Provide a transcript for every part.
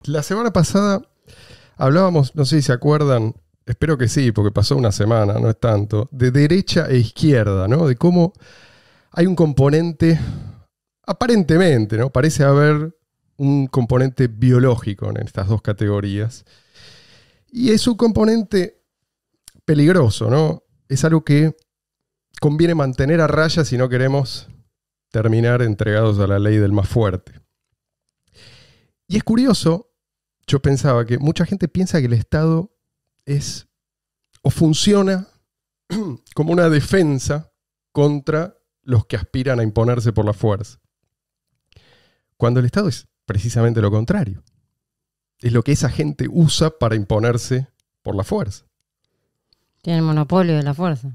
La semana pasada hablábamos, no sé si se acuerdan, espero que sí, porque pasó una semana, no es tanto, de derecha e izquierda, ¿no? De cómo hay un componente, aparentemente, ¿no? Parece haber un componente biológico en estas dos categorías. Y es un componente peligroso, ¿no? Es algo que conviene mantener a raya si no queremos terminar entregados a la ley del más fuerte. Y es curioso, yo pensaba que mucha gente piensa que el Estado es o funciona como una defensa contra los que aspiran a imponerse por la fuerza. Cuando el Estado es precisamente lo contrario. Es lo que esa gente usa para imponerse por la fuerza. Tiene el monopolio de la fuerza.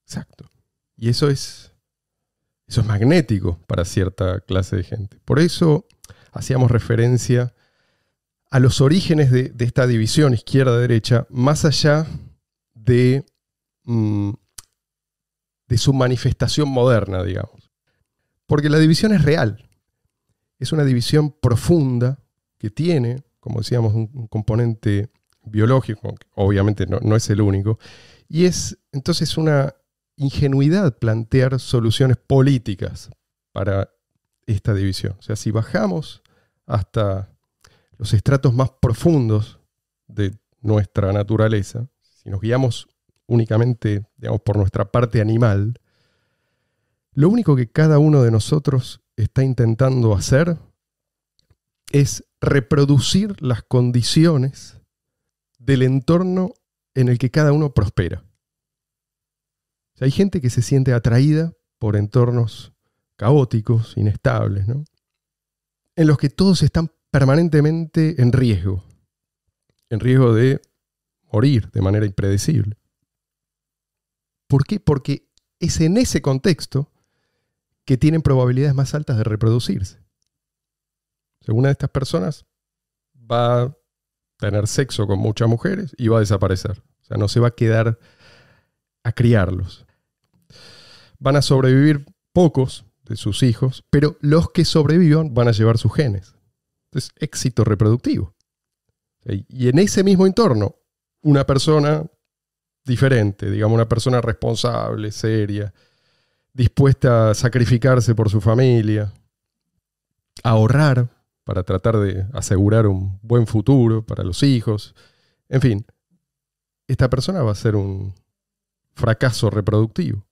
Exacto. Y eso es magnético para cierta clase de gente. Por eso hacíamos referencia a los orígenes de esta división izquierda-derecha, más allá de su manifestación moderna, digamos. Porque la división es real. Es una división profunda que tiene, como decíamos, un componente biológico, que obviamente no es el único, y es entonces una ingenuidad plantear soluciones políticas para esta división. O sea, si bajamos hasta los estratos más profundos de nuestra naturaleza, si nos guiamos únicamente, digamos, por nuestra parte animal, lo único que cada uno de nosotros está intentando hacer es reproducir las condiciones del entorno en el que cada uno prospera. O sea, hay gente que se siente atraída por entornos caóticos, inestables, ¿no? En los que todos están permanentemente en riesgo de morir de manera impredecible. ¿Por qué? Porque es en ese contexto que tienen probabilidades más altas de reproducirse. O sea, una de estas personas va a tener sexo con muchas mujeres y va a desaparecer. O sea, no se va a quedar a criarlos. Van a sobrevivir pocos de sus hijos, pero los que sobrevivan van a llevar sus genes. Entonces, éxito reproductivo. Y en ese mismo entorno, una persona diferente, digamos, una persona responsable, seria, dispuesta a sacrificarse por su familia, a ahorrar para tratar de asegurar un buen futuro para los hijos. En fin, esta persona va a ser un fracaso reproductivo.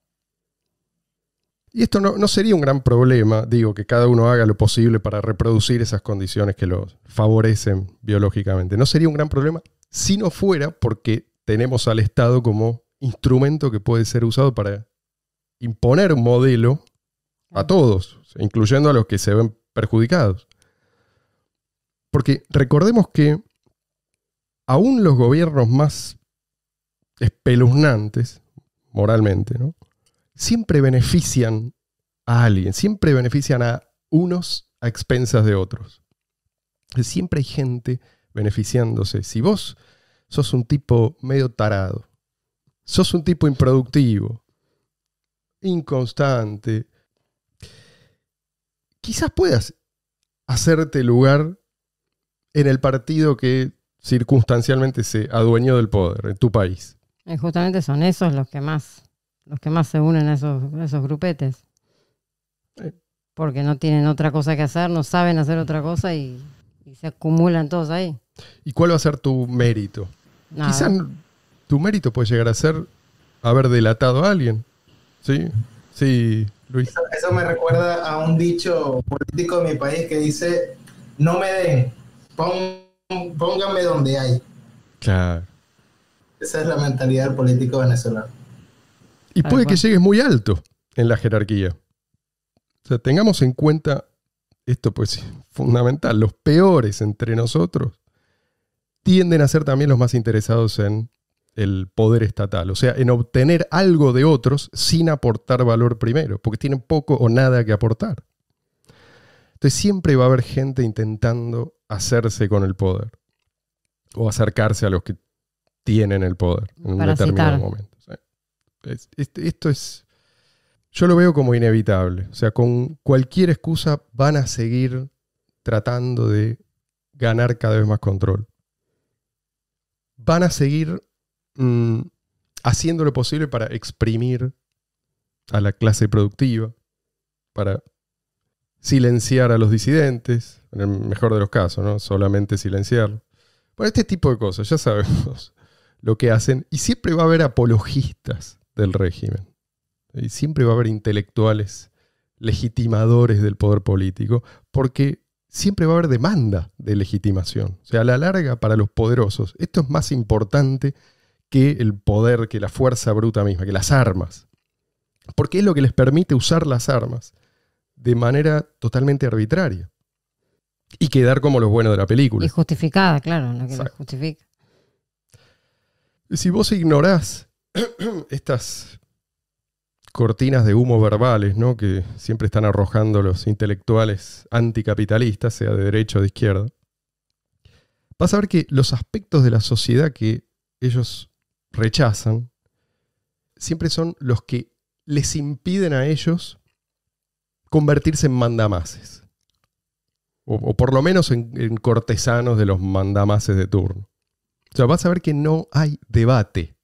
Y esto no sería un gran problema, digo, que cada uno haga lo posible para reproducir esas condiciones que los favorecen biológicamente. No sería un gran problema si no fuera porque tenemos al Estado como instrumento que puede ser usado para imponer un modelo a todos, incluyendo a los que se ven perjudicados. Porque recordemos que aún los gobiernos más espeluznantes, moralmente, ¿no?, siempre benefician a alguien, siempre benefician a unos a expensas de otros. Siempre hay gente beneficiándose. Si vos sos un tipo medio tarado, sos un tipo improductivo, inconstante, quizás puedas hacerte lugar en el partido que circunstancialmente se adueñó del poder en tu país. Y justamente son esos los que más se unen a esos grupetes. Porque no tienen otra cosa que hacer, no saben hacer otra cosa y se acumulan todos ahí. ¿Y cuál va a ser tu mérito? Nada. Quizás tu mérito puede llegar a ser haber delatado a alguien. ¿Sí? Sí, Luis. Eso me recuerda a un dicho político de mi país que dice: no me den, pónganme donde hay. Claro. Esa es la mentalidad del político venezolano. Y puede que llegues muy alto en la jerarquía. O sea, tengamos en cuenta esto, pues, fundamental. Los peores entre nosotros tienden a ser también los más interesados en el poder estatal. O sea, en obtener algo de otros sin aportar valor primero, porque tienen poco o nada que aportar. Entonces siempre va a haber gente intentando hacerse con el poder o acercarse a los que tienen el poder en un determinado momento. O sea, esto es... Yo lo veo como inevitable. O sea, con cualquier excusa van a seguir tratando de ganar cada vez más control. Van a seguir haciendo lo posible para exprimir a la clase productiva, para silenciar a los disidentes, en el mejor de los casos, ¿no? Solamente silenciarlos. Bueno, este tipo de cosas, ya sabemos lo que hacen, y siempre va a haber apologistas del régimen. Y siempre va a haber intelectuales legitimadores del poder político, porque siempre va a haber demanda de legitimación. O sea, a la larga, para los poderosos, esto es más importante que el poder, que la fuerza bruta misma, que las armas. Porque es lo que les permite usar las armas de manera totalmente arbitraria. Y quedar como los buenos de la película. Y justificada, claro, lo que lo justifica. Si vos ignorás estas cortinas de humo verbales, ¿no?, que siempre están arrojando los intelectuales anticapitalistas, sea de derecha o de izquierda, vas a ver que los aspectos de la sociedad que ellos rechazan siempre son los que les impiden a ellos convertirse en mandamases. O por lo menos en cortesanos de los mandamases de turno. O sea, vas a ver que no hay debate.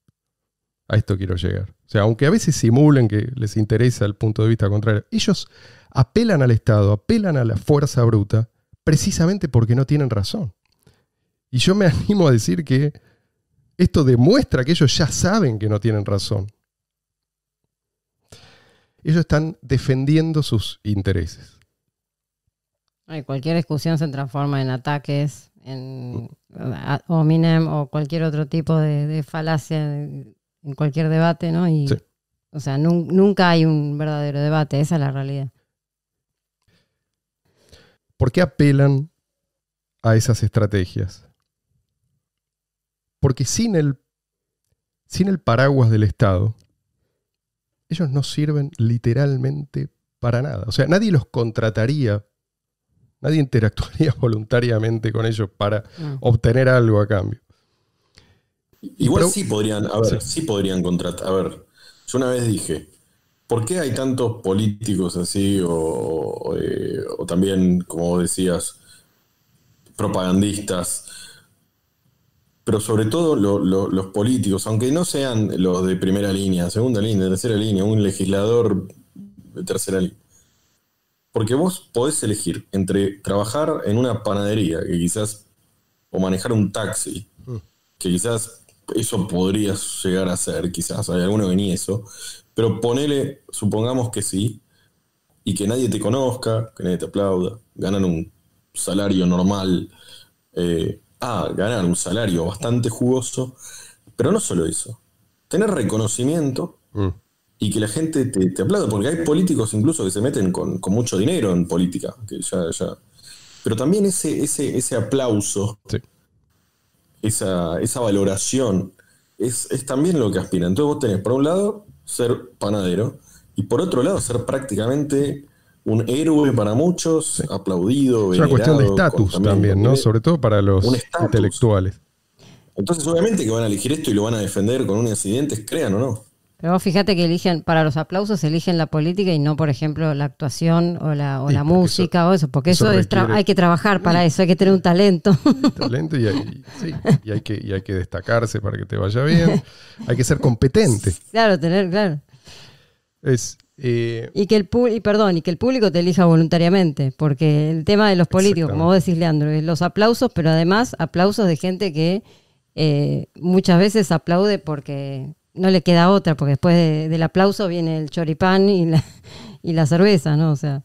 A esto quiero llegar. O sea, aunque a veces simulen que les interesa el punto de vista contrario, ellos apelan al Estado, apelan a la fuerza bruta, precisamente porque no tienen razón. Y yo me animo a decir que esto demuestra que ellos ya saben que no tienen razón. Ellos están defendiendo sus intereses. Cualquier discusión se transforma en ataques, en ad hominem o cualquier otro tipo de falacia en cualquier debate, ¿no? Y, sí. O sea, nunca hay un verdadero debate, esa es la realidad. ¿Por qué apelan a esas estrategias? Porque sin el paraguas del Estado, ellos no sirven literalmente para nada. O sea, nadie los contrataría, nadie interactuaría voluntariamente con ellos para obtener algo a cambio. Igual sí podrían, sí podrían contratar. A ver, yo una vez dije, ¿por qué hay tantos políticos así o también, como vos decías, propagandistas? Pero sobre todo los políticos, aunque no sean los de primera línea, segunda línea, tercera línea, un legislador de tercera línea. Porque vos podés elegir entre trabajar en una panadería, que quizás, o manejar un taxi, que quizás eso podría llegar a ser, quizás hay alguno que ni eso, pero ponele, supongamos que sí, y que nadie te conozca, que nadie te aplauda, ganan un salario normal, ganar un salario bastante jugoso, pero no solo eso, tener reconocimiento y que la gente te aplaude, porque hay políticos incluso que se meten con mucho dinero en política, que ya. Pero también ese aplauso, sí, esa valoración es también lo que aspiran. Entonces vos tenés por un lado ser panadero y por otro lado ser prácticamente un héroe para muchos, sí, aplaudido, es una cuestión de estatus también, ¿no? Sobre todo para los intelectuales. Entonces obviamente que van a elegir esto y lo van a defender con unos incidentes, crean o no. Pero vos fíjate que eligen, para los aplausos eligen la política y no, por ejemplo, la actuación o la música o eso, porque eso hay que trabajar para eso, hay que tener un talento. Talento y hay que destacarse para que te vaya bien, hay que ser competente. Claro. Y que el público te elija voluntariamente, porque el tema de los políticos, como vos decís, Leandro, es los aplausos, pero además aplausos de gente que muchas veces aplaude porque no le queda otra, porque después del aplauso viene el choripán y la cerveza, ¿no? O sea.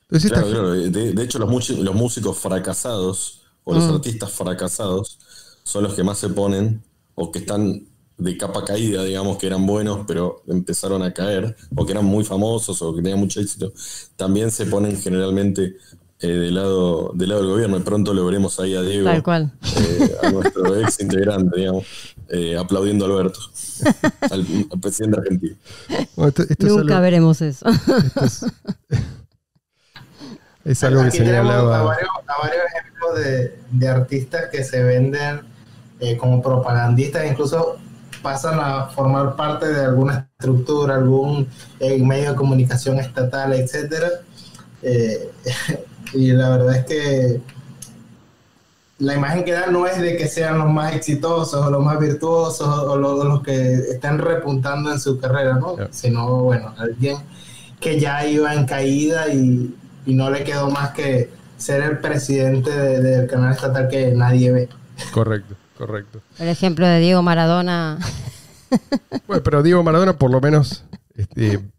Claro. De hecho, los músicos fracasados o los artistas fracasados son los que más se ponen o que están de capa caída, digamos, que eran buenos pero empezaron a caer, o que eran muy famosos o que tenían mucho éxito. También se ponen generalmente del lado del gobierno. Y pronto lo veremos ahí a Diego, tal cual, a nuestro ex integrante, digamos, aplaudiendo a Alberto, al presidente argentino. Bueno, esto nunca veremos eso. Es algo que señalaba. A varios ejemplos de artistas que se venden como propagandistas, incluso pasan a formar parte de alguna estructura, algún medio de comunicación estatal, etcétera. Y la verdad es que la imagen que dan no es de que sean los más exitosos o los más virtuosos o los que están repuntando en su carrera, ¿no? Yeah. Sino, bueno, alguien que ya iba en caída y no le quedó más que ser el presidente del canal estatal que nadie ve. Correcto, correcto. El ejemplo de Diego Maradona. Bueno, pero Diego Maradona por lo menos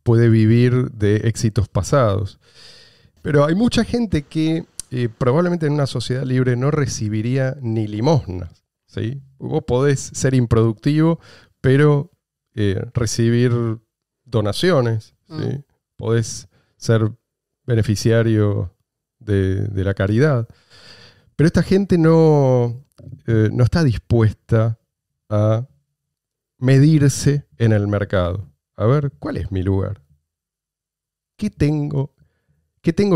puede vivir de éxitos pasados. Pero hay mucha gente que probablemente en una sociedad libre no recibiría ni limosnas, ¿sí? Vos podés ser improductivo, pero recibir donaciones, ¿sí? Podés ser beneficiario de la caridad. Pero esta gente no está dispuesta a medirse en el mercado. A ver, ¿cuál es mi lugar? ¿Qué tengo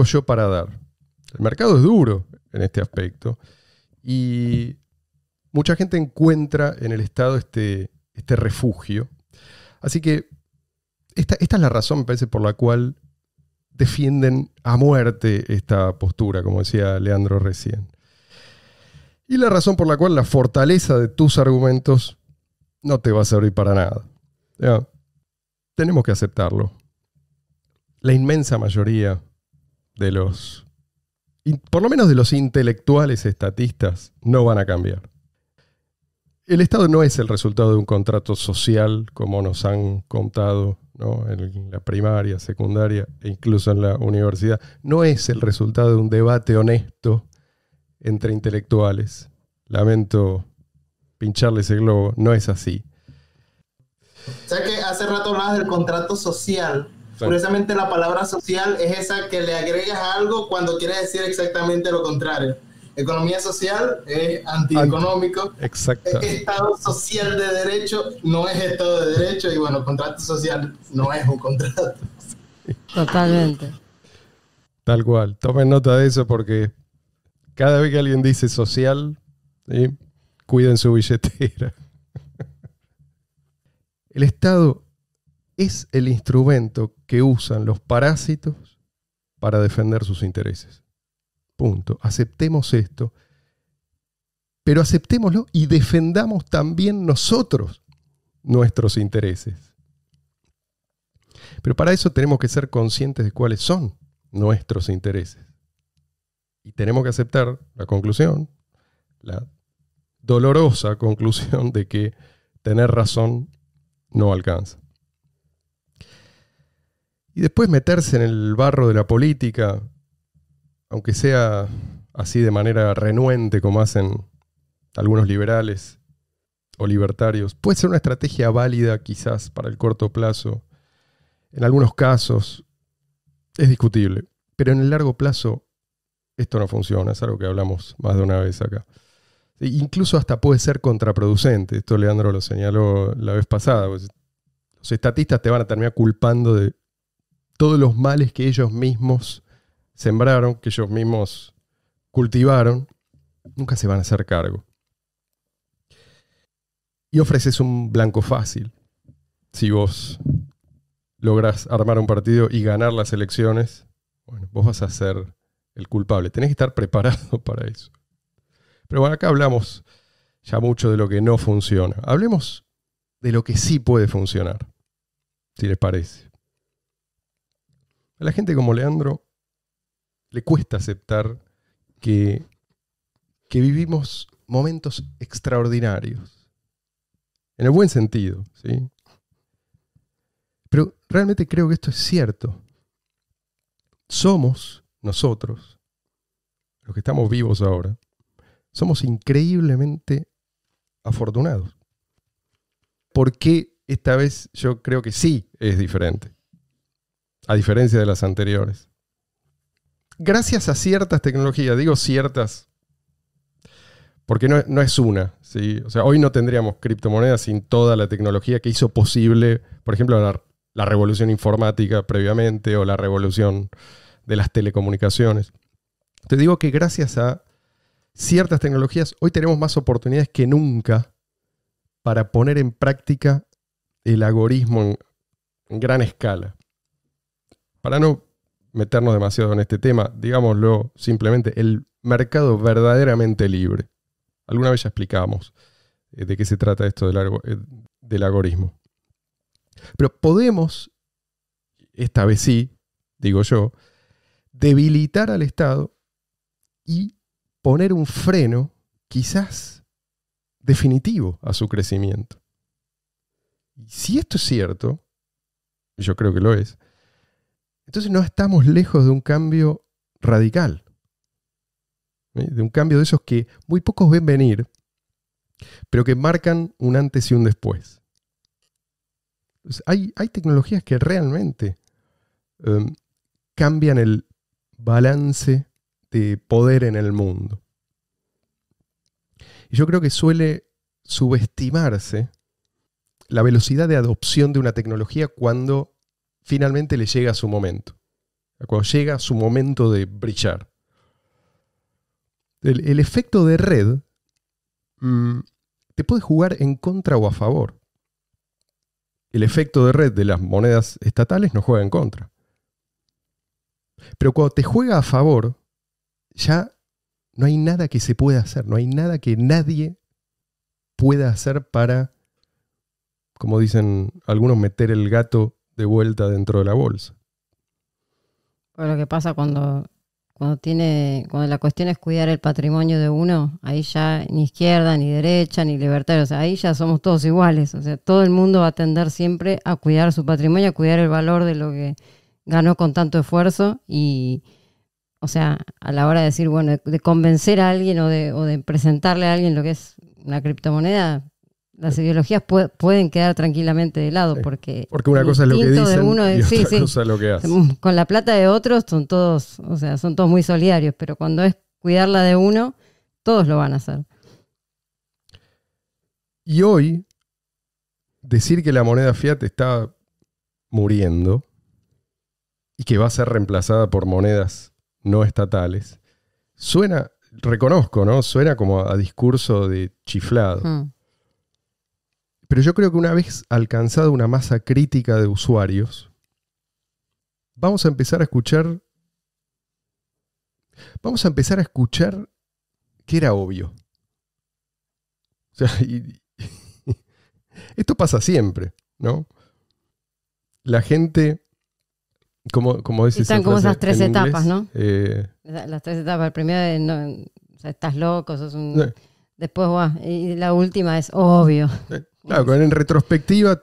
yo para dar? El mercado es duro en este aspecto y mucha gente encuentra en el Estado este refugio. Así que esta es la razón, me parece, por la cual defienden a muerte esta postura, como decía Leandro recién. Y la razón por la cual la fortaleza de tus argumentos no te va a servir para nada. ¿Ya? Tenemos que aceptarlo. La inmensa mayoría de los, por lo menos de los intelectuales estatistas, no van a cambiar. El Estado no es el resultado de un contrato social, como nos han contado, ¿no? En la primaria, secundaria e incluso en la universidad. No es el resultado de un debate honesto entre intelectuales. Lamento pincharle ese globo, no es así. O sea que hace rato hablabas del contrato social. Sí. Curiosamente la palabra social es esa que le agregas a algo cuando quieres decir exactamente lo contrario. Economía social es antieconómico. Exacto. Estado social de derecho no es Estado de derecho. Y bueno, contrato social no es un contrato. Totalmente. Tal cual. Tomen nota de eso porque cada vez que alguien dice social, ¿sí? Cuiden su billetera. El Estado es el instrumento que usan los parásitos para defender sus intereses. Punto. Aceptemos esto, pero aceptémoslo y defendamos también nosotros nuestros intereses. Pero para eso tenemos que ser conscientes de cuáles son nuestros intereses. Y tenemos que aceptar la conclusión, la dolorosa conclusión de que tener razón no alcanza. Y después meterse en el barro de la política, aunque sea así de manera renuente como hacen algunos liberales o libertarios, puede ser una estrategia válida quizás para el corto plazo. En algunos casos es discutible, pero en el largo plazo esto no funciona, es algo que hablamos más de una vez acá. Incluso hasta puede ser contraproducente, esto Leandro lo señaló la vez pasada. Pues los estatistas te van a terminar culpando de todos los males que ellos mismos sembraron, que ellos mismos cultivaron, nunca se van a hacer cargo. Y ofreces un blanco fácil. Si vos lográs armar un partido y ganar las elecciones, bueno, vos vas a ser el culpable. Tenés que estar preparado para eso. Pero bueno, acá hablamos ya mucho de lo que no funciona. Hablemos de lo que sí puede funcionar, si les parece. A la gente como Leandro le cuesta aceptar que vivimos momentos extraordinarios. En el buen sentido, ¿sí? Pero realmente creo que esto es cierto. Somos nosotros, los que estamos vivos ahora, somos increíblemente afortunados. Porque esta vez yo creo que sí es diferente, a diferencia de las anteriores. Gracias a ciertas tecnologías, digo ciertas, porque no es una, ¿sí? O sea, hoy no tendríamos criptomonedas sin toda la tecnología que hizo posible, por ejemplo, la revolución informática previamente o la revolución de las telecomunicaciones. Te digo que gracias a ciertas tecnologías hoy tenemos más oportunidades que nunca para poner en práctica el agorismo en gran escala. Para no meternos demasiado en este tema, digámoslo simplemente, el mercado verdaderamente libre. Alguna vez ya explicamos de qué se trata esto del algoritmo. Pero podemos, esta vez sí, digo yo, debilitar al Estado y poner un freno, quizás definitivo, a su crecimiento. Y si esto es cierto, y yo creo que lo es, entonces no estamos lejos de un cambio radical. De un cambio de esos que muy pocos ven venir, pero que marcan un antes y un después. Entonces, hay tecnologías que realmente cambian el balance de poder en el mundo. Y yo creo que suele subestimarse la velocidad de adopción de una tecnología cuando finalmente le llega a su momento. Cuando llega su momento de brillar. El efecto de red te puede jugar en contra o a favor. El efecto de red de las monedas estatales no juega en contra. Pero cuando te juega a favor, ya no hay nada que se pueda hacer, no hay nada que nadie pueda hacer para, como dicen algunos, meter el gato de vuelta dentro de la bolsa. Pues lo que pasa cuando la cuestión es cuidar el patrimonio de uno, ahí ya ni izquierda, ni derecha, ni libertario, o sea, ahí ya somos todos iguales, o sea, todo el mundo va a tender siempre a cuidar su patrimonio, a cuidar el valor de lo que ganó con tanto esfuerzo y, o sea, a la hora de decir, bueno, de convencer a alguien o de presentarle a alguien lo que es una criptomoneda, las ideologías pueden quedar tranquilamente de lado, porque una cosa es lo que dicen uno y otra cosa es lo que hacen. Con la plata de otros son todos muy solidarios, pero cuando es cuidarla de uno, todos lo van a hacer. Y hoy, decir que la moneda fiat está muriendo y que va a ser reemplazada por monedas no estatales, suena, reconozco, ¿no? Suena como a discurso de chiflado. Pero yo creo que una vez alcanzada una masa crítica de usuarios, vamos a empezar a escuchar que era obvio. O sea, esto pasa siempre, ¿no? La gente, como dice están como esas tres etapas, ¿no? Las tres etapas. El primero es, no, o sea, estás loco, sos un... Después, y la última es obvio. Claro, en retrospectiva,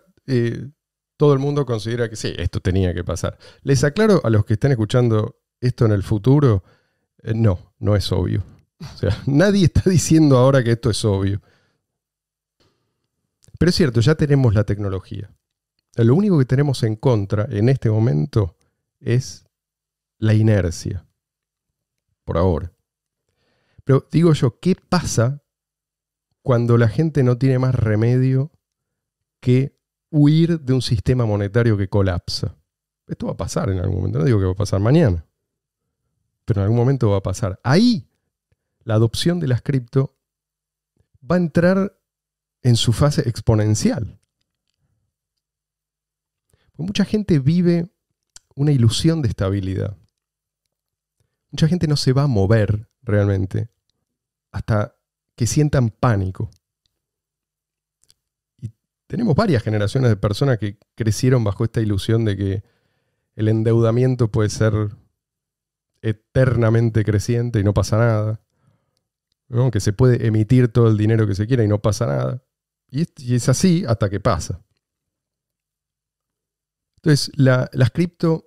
todo el mundo considera que sí, esto tenía que pasar. Les aclaro a los que estén escuchando esto en el futuro, no es obvio. O sea, nadie está diciendo ahora que esto es obvio. Pero es cierto, ya tenemos la tecnología. Lo único que tenemos en contra en este momento es la inercia. Por ahora. Pero digo yo, ¿qué pasa cuando la gente no tiene más remedio que huir de un sistema monetario que colapsa? Esto va a pasar en algún momento. No digo que va a pasar mañana, pero en algún momento va a pasar. Ahí la adopción de las cripto va a entrar en su fase exponencial. Mucha gente vive una ilusión de estabilidad. Mucha gente no se va a mover realmente hasta que sientan pánico. Y tenemos varias generaciones de personas que crecieron bajo esta ilusión de que el endeudamiento puede ser eternamente creciente y no pasa nada, ¿no? Que se puede emitir todo el dinero que se quiera y no pasa nada. Y es así hasta que pasa. Entonces, las cripto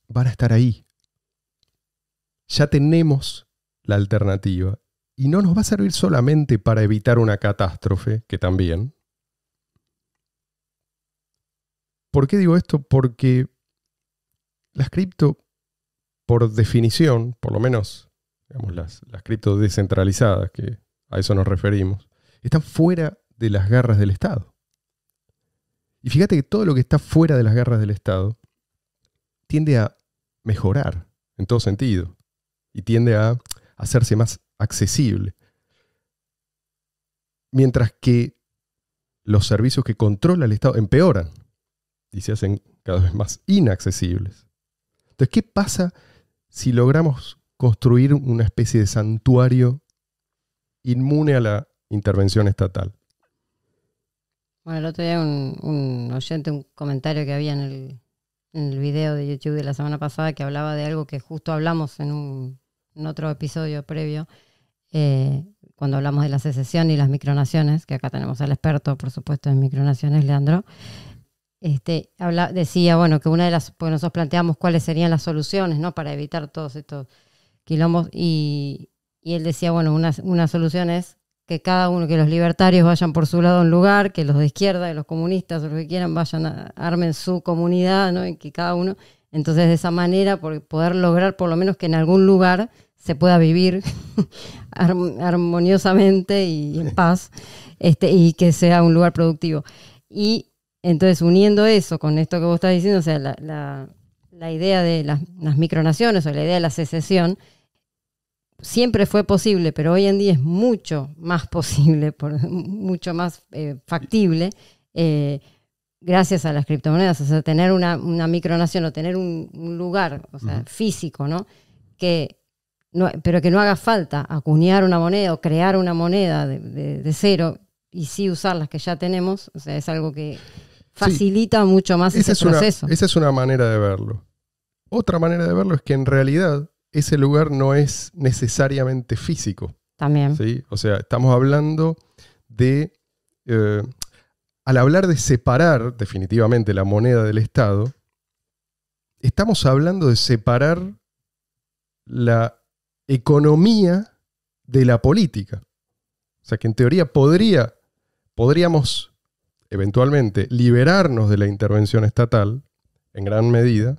van a estar ahí. Ya tenemos la alternativa. Y no nos va a servir solamente para evitar una catástrofe, que también. ¿Por qué digo esto? Porque las cripto, por definición, por lo menos digamos, las cripto descentralizadas, que a eso nos referimos, están fuera de las garras del Estado. Y fíjate que todo lo que está fuera de las garras del Estado tiende a mejorar en todo sentido y tiende a hacerse más accesible. Mientras que los servicios que controla el Estado empeoran y se hacen cada vez más inaccesibles. Entonces, ¿qué pasa si logramos construir una especie de santuario inmune a la intervención estatal. Bueno, el otro día un oyente, un comentario que había en el video de YouTube de la semana pasada, que hablaba de algo que justo hablamos en otro episodio previo, cuando hablamos de la secesión y las micronaciones, que acá tenemos al experto, por supuesto, en micronaciones, Leandro. Decía, bueno, que una de las, porque nosotros planteamos cuáles serían las soluciones, ¿no?, para evitar todos estos quilombos, y él decía, bueno, una solución es que cada uno, que los libertarios vayan por su lado a un lugar, que los de izquierda, que los comunistas o los que quieran armen su comunidad, ¿no?, y que cada uno, entonces de esa manera, por poder lograr por lo menos que en algún lugar se pueda vivir armoniosamente y en paz, y que sea un lugar productivo. Y entonces, uniendo eso con esto que vos estás diciendo, o sea, la idea de las micronaciones o la idea de la secesión, siempre fue posible, pero hoy en día es mucho más posible, mucho más factible, gracias a las criptomonedas. O sea, tener una micronación o tener un lugar, o sea, físico, ¿no?, pero que no haga falta acuñar una moneda o crear una moneda de cero, y sí usar las que ya tenemos. O sea, es algo que facilita mucho más ese proceso. Esa es una manera de verlo. Otra manera de verlo es que en realidad ese lugar no es necesariamente físico. También. ¿Sí? O sea, estamos hablando de... al hablar de separar definitivamente la moneda del Estado, estamos hablando de separar la economía de la política. O sea, que en teoría podríamos eventualmente liberarnos de la intervención estatal, en gran medida,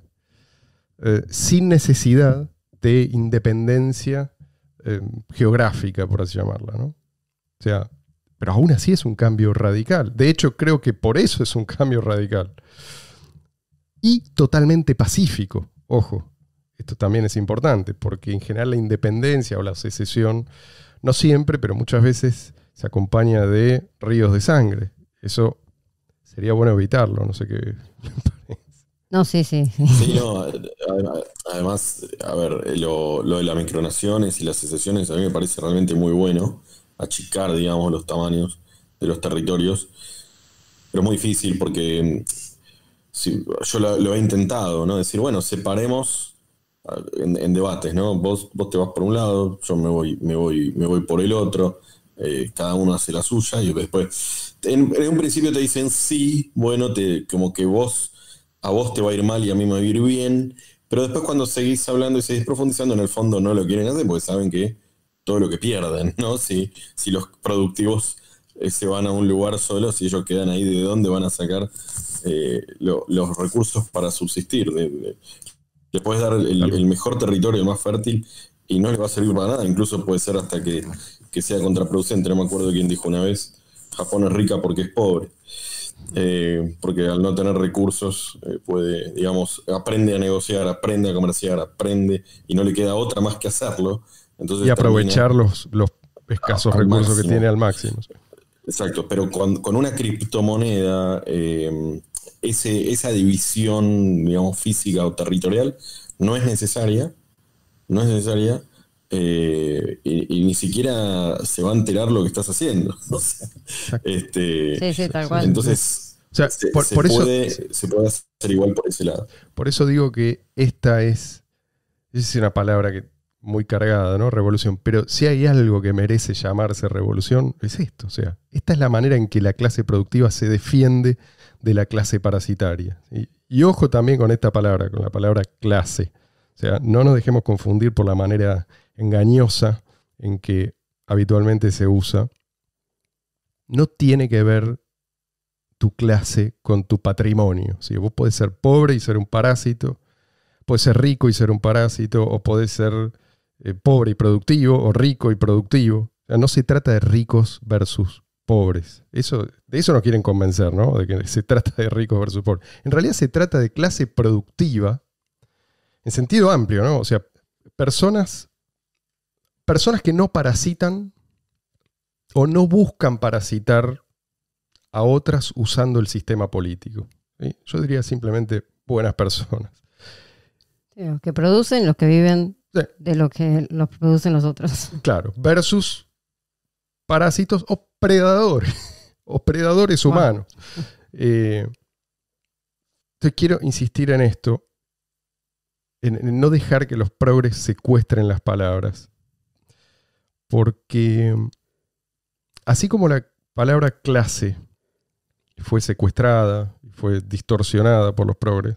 sin necesidad de independencia geográfica, por así llamarla, ¿no? O sea, pero aún así es un cambio radical. De hecho, creo que por eso es un cambio radical. Y totalmente pacífico, ojo. Esto también es importante, porque en general la independencia o la secesión, no siempre, pero muchas veces se acompaña de ríos de sangre. Eso sería bueno evitarlo, no sé qué le parece. No, sí. Sí, no, además, a ver, lo de las micronaciones y las secesiones a mí me parece realmente muy bueno, achicar, digamos, los tamaños de los territorios, pero es muy difícil porque yo lo he intentado, ¿no? Decir, bueno, separemos en debates, ¿no? Vos te vas por un lado, yo me voy por el otro, cada uno hace la suya y después, en un principio te dicen sí, bueno, como que a vos te va a ir mal y a mí me va a ir bien, pero después cuando seguís hablando y seguís profundizando, en el fondo no lo quieren hacer porque saben que todo lo que pierden, ¿no? Si los productivos se van a un lugar solo, si ellos quedan ahí, ¿de dónde van a sacar los recursos para subsistir? Le puedes dar el mejor territorio, el más fértil, y no le va a servir para nada. Incluso puede ser hasta que sea contraproducente. No me acuerdo quién dijo una vez, Japón es rica porque es pobre. Porque al no tener recursos puede, digamos, aprende a negociar, aprende a comerciar, aprende, y no le queda otra más que hacerlo. Entonces y aprovechar los escasos recursos máximo. Que tiene al máximo. Exacto, pero con una criptomoneda, esa división, digamos, física o territorial no es necesaria, y ni siquiera se va a enterar lo que estás haciendo. O sea, sí, tal cual. Entonces, o sea, se puede hacer igual por ese lado. Por eso digo que esta es una palabra que muy cargada, ¿no? Revolución. Pero si hay algo que merece llamarse revolución, es esto. O sea, esta es la manera en que la clase productiva se defiende de la clase parasitaria. ¿Sí? Y ojo también con esta palabra, con la palabra clase. O sea, no nos dejemos confundir por la manera engañosa en que habitualmente se usa. No tiene que ver tu clase con tu patrimonio. ¿Sí? Vos podés ser pobre y ser un parásito, podés ser rico y ser un parásito, o podés ser pobre y productivo, o rico y productivo. O sea, no se trata de ricos versus pobres. De eso nos quieren convencer, ¿no? De que se trata de ricos versus pobres. En realidad se trata de clase productiva en sentido amplio, ¿no? O sea, personas que no parasitan o no buscan parasitar a otras usando el sistema político. ¿Sí? Yo diría simplemente buenas personas. Sí, los que producen, los que viven de lo que los producen los otros. Claro, versus parásitos o predadores, o predadores humanos. Entonces quiero insistir en esto, en no dejar que los progres secuestren las palabras. Porque así como la palabra clase fue secuestrada, fue distorsionada por los progres,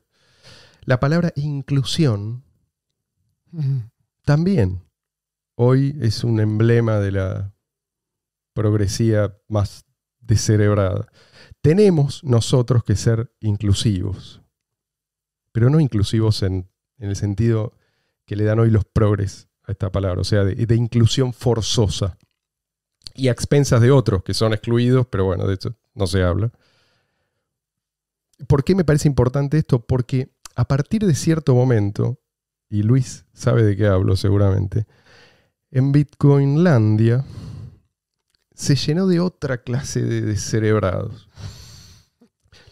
la palabra inclusión también hoy es un emblema de la progresía más descerebrada. Tenemos nosotros que ser inclusivos, pero no inclusivos en el sentido que le dan hoy los progres a esta palabra, o sea, de inclusión forzosa y a expensas de otros que son excluidos, pero bueno, de eso no se habla. ¿Por qué me parece importante esto? Porque a partir de cierto momento, y Luis sabe de qué hablo seguramente, en Bitcoinlandia se llenó de otra clase de descerebrados.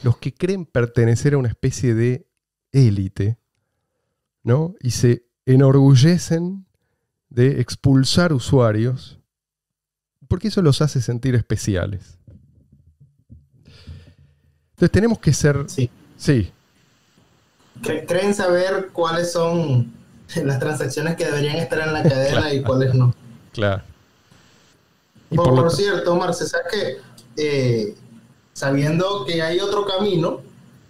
Los que creen pertenecer a una especie de élite, ¿no? Y se enorgullecen de expulsar usuarios porque eso los hace sentir especiales. Entonces tenemos que ser... Sí. ¿Creen saber cuáles son las transacciones que deberían estar en la cadena claro. Y cuáles no? Claro. Y por cierto, Marce, ¿sabes qué? Sabiendo que hay otro camino,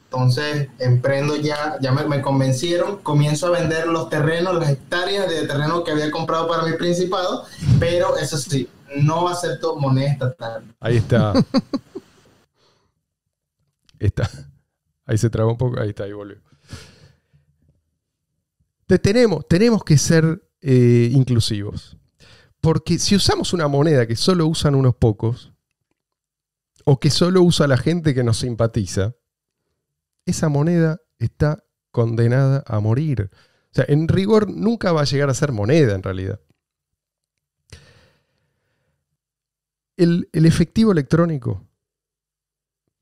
entonces emprendo ya me convencieron, comienzo a vender los terrenos, las hectáreas de terreno que había comprado para mi principado, pero eso sí, no acepto moneda estatal. Ahí está. Ahí se trabó un poco, ahí está, ahí volvió. Tenemos que ser inclusivos. Porque si usamos una moneda que solo usan unos pocos, o que solo usa la gente que nos simpatiza, esa moneda está condenada a morir. O sea, en rigor nunca va a llegar a ser moneda en realidad. El efectivo electrónico,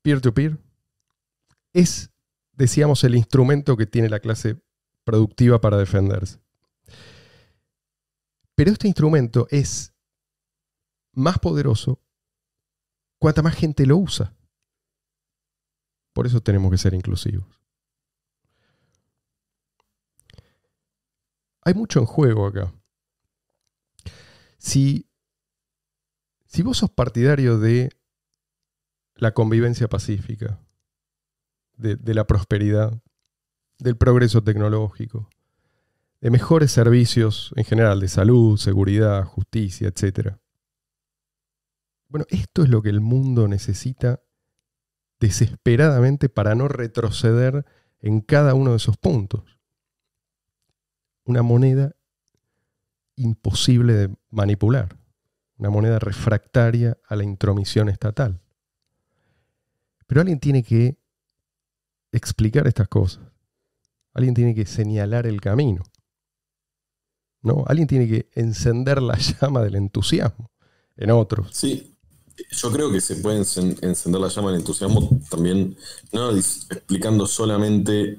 peer-to-peer, es, decíamos, el instrumento que tiene la clase productiva para defenderse. Pero este instrumento es más poderoso cuanta más gente lo usa. Por eso tenemos que ser inclusivos. Hay mucho en juego acá. Si vos sos partidario de la convivencia pacífica, de la prosperidad, del progreso tecnológico, de mejores servicios en general, de salud, seguridad, justicia, etc. Bueno, esto es lo que el mundo necesita desesperadamente para no retroceder en cada uno de esos puntos. Una moneda imposible de manipular, una moneda refractaria a la intromisión estatal. Pero alguien tiene que explicar estas cosas. Alguien tiene que señalar el camino. ¿No? Alguien tiene que encender la llama del entusiasmo en otros. Sí, yo creo que se puede encender la llama del entusiasmo también, no explicando solamente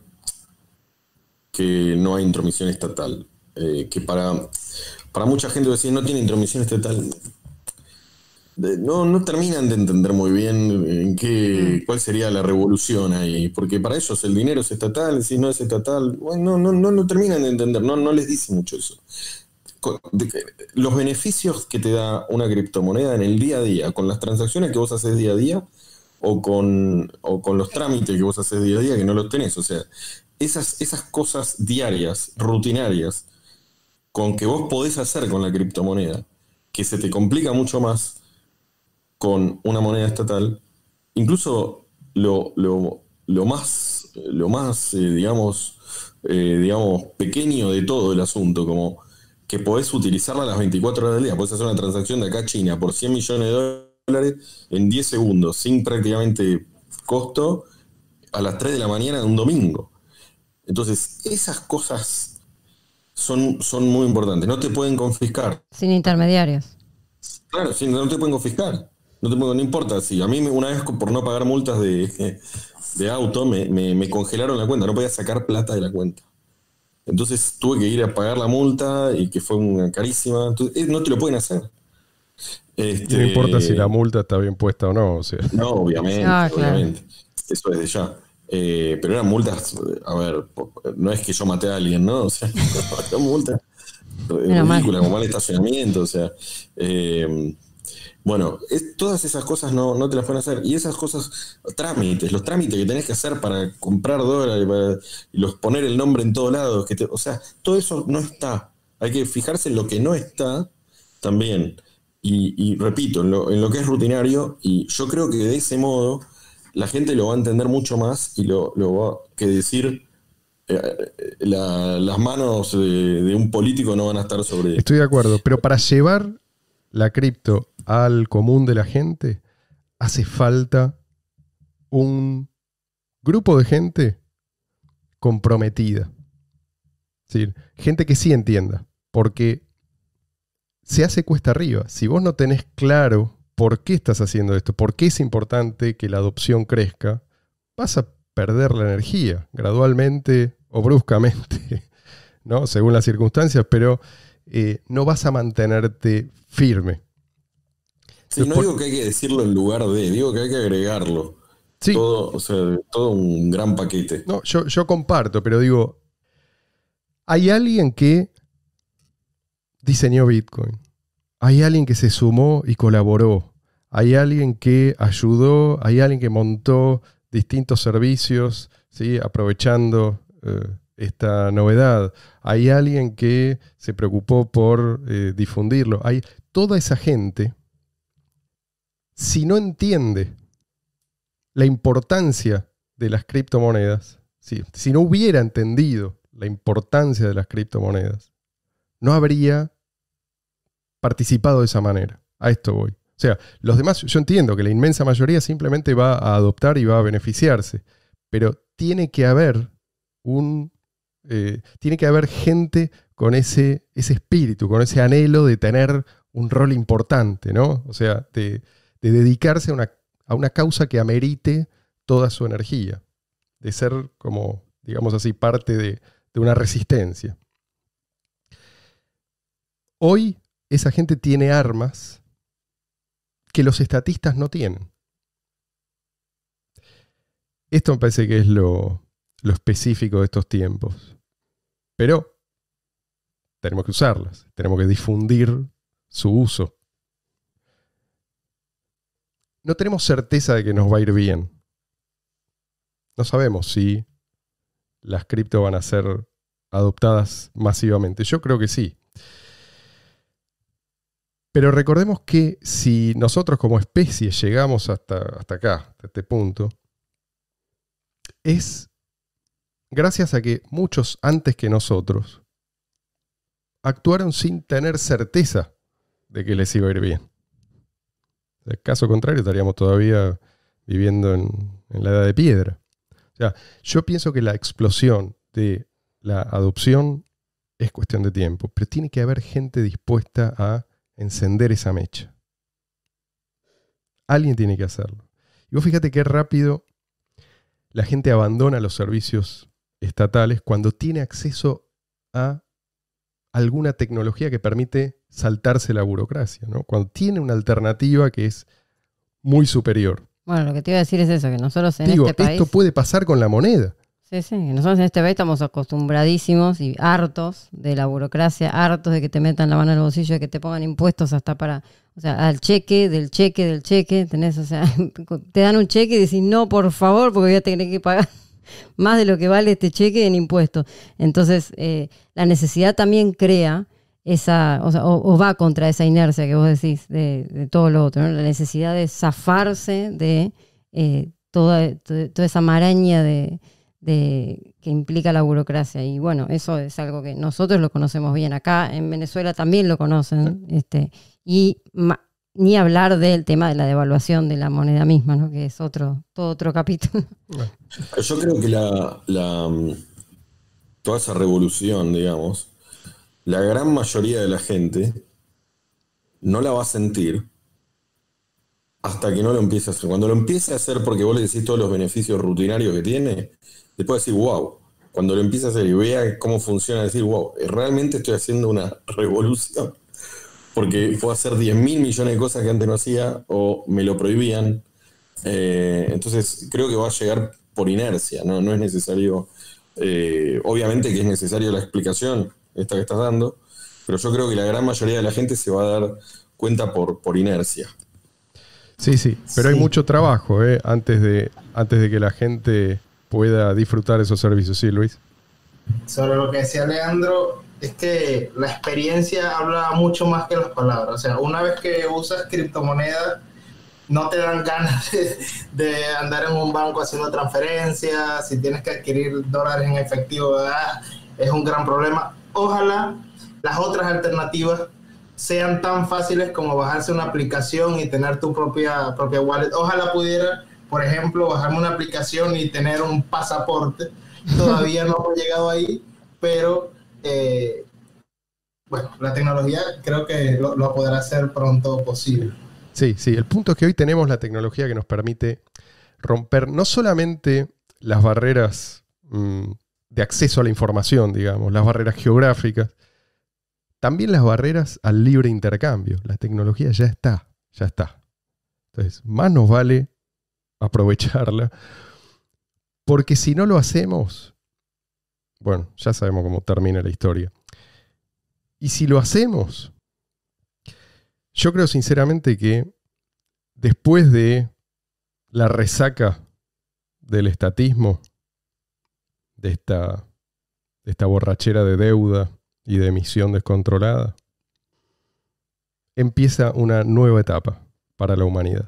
que no hay intromisión estatal. Que para mucha gente decir no tiene intromisión estatal. No terminan de entender muy bien cuál sería la revolución ahí, porque para ellos el dinero es estatal, si no es estatal, bueno, no terminan de entender, no les dice mucho eso. Los beneficios que te da una criptomoneda en el día a día, con las transacciones que vos haces día a día, o con los trámites que vos haces día a día, que no los tenés, o sea, esas cosas diarias, rutinarias, con que vos podés hacer con la criptomoneda, que se te complica mucho más con una moneda estatal, incluso lo más digamos pequeño de todo el asunto, como que podés utilizarla a las 24 horas del día, podés hacer una transacción de acá a China por 100 millones de dólares en 10 segundos, sin prácticamente costo, a las 3 de la mañana de un domingo. Entonces, esas cosas son muy importantes, no te pueden confiscar. Sin intermediarios. Claro, sí, no te pueden confiscar. No importa, si a mí una vez por no pagar multas de auto me congelaron la cuenta, no podía sacar plata de la cuenta. Entonces tuve que ir a pagar la multa y que fue una carísima. Entonces, no te lo pueden hacer. Y no importa si la multa está bien puesta o no. O sea. No, obviamente, Claro. obviamente. Eso desde ya. Pero eran multas, a ver, no es que yo maté a alguien, ¿no? O sea, eran multas ridículas, como mal estacionamiento, o sea. Bueno, todas esas cosas no te las pueden hacer. Y esas cosas, los trámites que tenés que hacer para comprar dólares, y poner el nombre en todos lados, o sea, todo eso no está. Hay que fijarse en lo que no está también. Y repito, en lo que es rutinario, y yo creo que de ese modo la gente lo va a entender mucho más y lo va que decir, las manos de un político no van a estar sobre... Estoy de acuerdo, pero para llevar la cripto al común de la gente, hace falta un grupo de gente comprometida. Es decir, gente que sí entienda, porque se hace cuesta arriba. Si vos no tenés claro por qué estás haciendo esto, por qué es importante que la adopción crezca, vas a perder la energía gradualmente o bruscamente, ¿no? Según las circunstancias, pero no vas a mantenerte firme. Sí, no digo que hay que decirlo en lugar de, digo que hay que agregarlo. Sí. Todo, o sea, todo un gran paquete. No, yo comparto, pero digo, hay alguien que diseñó Bitcoin. Hay alguien que se sumó y colaboró. Hay alguien que ayudó, hay alguien que montó distintos servicios, ¿sí? Aprovechando esta novedad. Hay alguien que se preocupó por difundirlo. Hay toda esa gente, si no entiende la importancia de las criptomonedas, si no hubiera entendido la importancia de las criptomonedas, no habría participado de esa manera. A esto voy. O sea, los demás, yo entiendo que la inmensa mayoría simplemente va a adoptar y va a beneficiarse, pero tiene que haber gente con ese espíritu, con ese anhelo de tener un rol importante, ¿no? O sea, de dedicarse a una causa que amerite toda su energía, de ser como, digamos así, parte de una resistencia. Hoy esa gente tiene armas que los estatistas no tienen. Esto me parece que es lo específico de estos tiempos. Pero tenemos que usarlas, tenemos que difundir su uso. No tenemos certeza de que nos va a ir bien. No sabemos si las cripto van a ser adoptadas masivamente. Yo creo que sí. Pero recordemos que si nosotros como especie llegamos hasta acá, hasta este punto, es gracias a que muchos antes que nosotros actuaron sin tener certeza de que les iba a ir bien. En el caso contrario, estaríamos todavía viviendo en la edad de piedra. O sea, yo pienso que la explosión de la adopción es cuestión de tiempo, pero tiene que haber gente dispuesta a encender esa mecha. Alguien tiene que hacerlo. Y vos fíjate qué rápido la gente abandona los servicios estatales cuando tiene acceso a alguna tecnología que permite saltarse la burocracia, ¿no? Cuando tiene una alternativa que es muy superior. Bueno, lo que te iba a decir es eso, que nosotros en este país... Esto puede pasar con la moneda. Sí, que nosotros en este país estamos acostumbradísimos y hartos de la burocracia, hartos de que te metan la mano en el bolsillo, de que te pongan impuestos hasta para, o sea, al cheque, del cheque, tenés, o sea, te dan un cheque y decís, no, por favor, porque voy a tener que pagar más de lo que vale este cheque en impuestos. Entonces, la necesidad también crea esa, o va contra esa inercia que vos decís de todo lo otro, ¿no? La necesidad de zafarse de toda esa maraña que implica la burocracia. Y bueno, eso es algo que nosotros lo conocemos bien. Acá en Venezuela también lo conocen. Y ni hablar del tema de la devaluación de la moneda misma, ¿no? Que es todo otro capítulo. Yo creo que toda esa revolución, digamos, la gran mayoría de la gente no la va a sentir hasta que no lo empiece a hacer. Cuando lo empiece a hacer, porque vos le decís todos los beneficios rutinarios que tiene, después decir, wow. Cuando lo empiece a hacer y vea cómo funciona, decir, wow, realmente estoy haciendo una revolución. porque puedo hacer 10.000 millones de cosas que antes no hacía o me lo prohibían. Entonces creo que va a llegar por inercia, no es necesario, obviamente que es necesario la explicación esta que estás dando, pero yo creo que la gran mayoría de la gente se va a dar cuenta por inercia. Sí, pero hay mucho trabajo antes de que la gente pueda disfrutar esos servicios. Sí, Luis. Sobre lo que decía Leandro, es que la experiencia habla mucho más que las palabras. O sea, una vez que usas criptomonedas, no te dan ganas de andar en un banco haciendo transferencias. Si tienes que adquirir dólares en efectivo, es un gran problema. Ojalá las otras alternativas sean tan fáciles como bajarse una aplicación y tener tu propia wallet. Ojalá pudiera, por ejemplo, bajarme una aplicación y tener un pasaporte. Todavía no hemos llegado ahí, pero bueno, la tecnología creo que lo podrá hacer pronto posible. Sí, el punto es que hoy tenemos la tecnología que nos permite romper no solamente las barreras de acceso a la información, digamos, las barreras geográficas, también las barreras al libre intercambio. La tecnología ya está. Entonces, más nos vale aprovecharla, porque si no lo hacemos, bueno, ya sabemos cómo termina la historia. Y si lo hacemos, yo creo sinceramente que después de la resaca del estatismo, de esta borrachera de deuda y de emisión descontrolada, empieza una nueva etapa para la humanidad.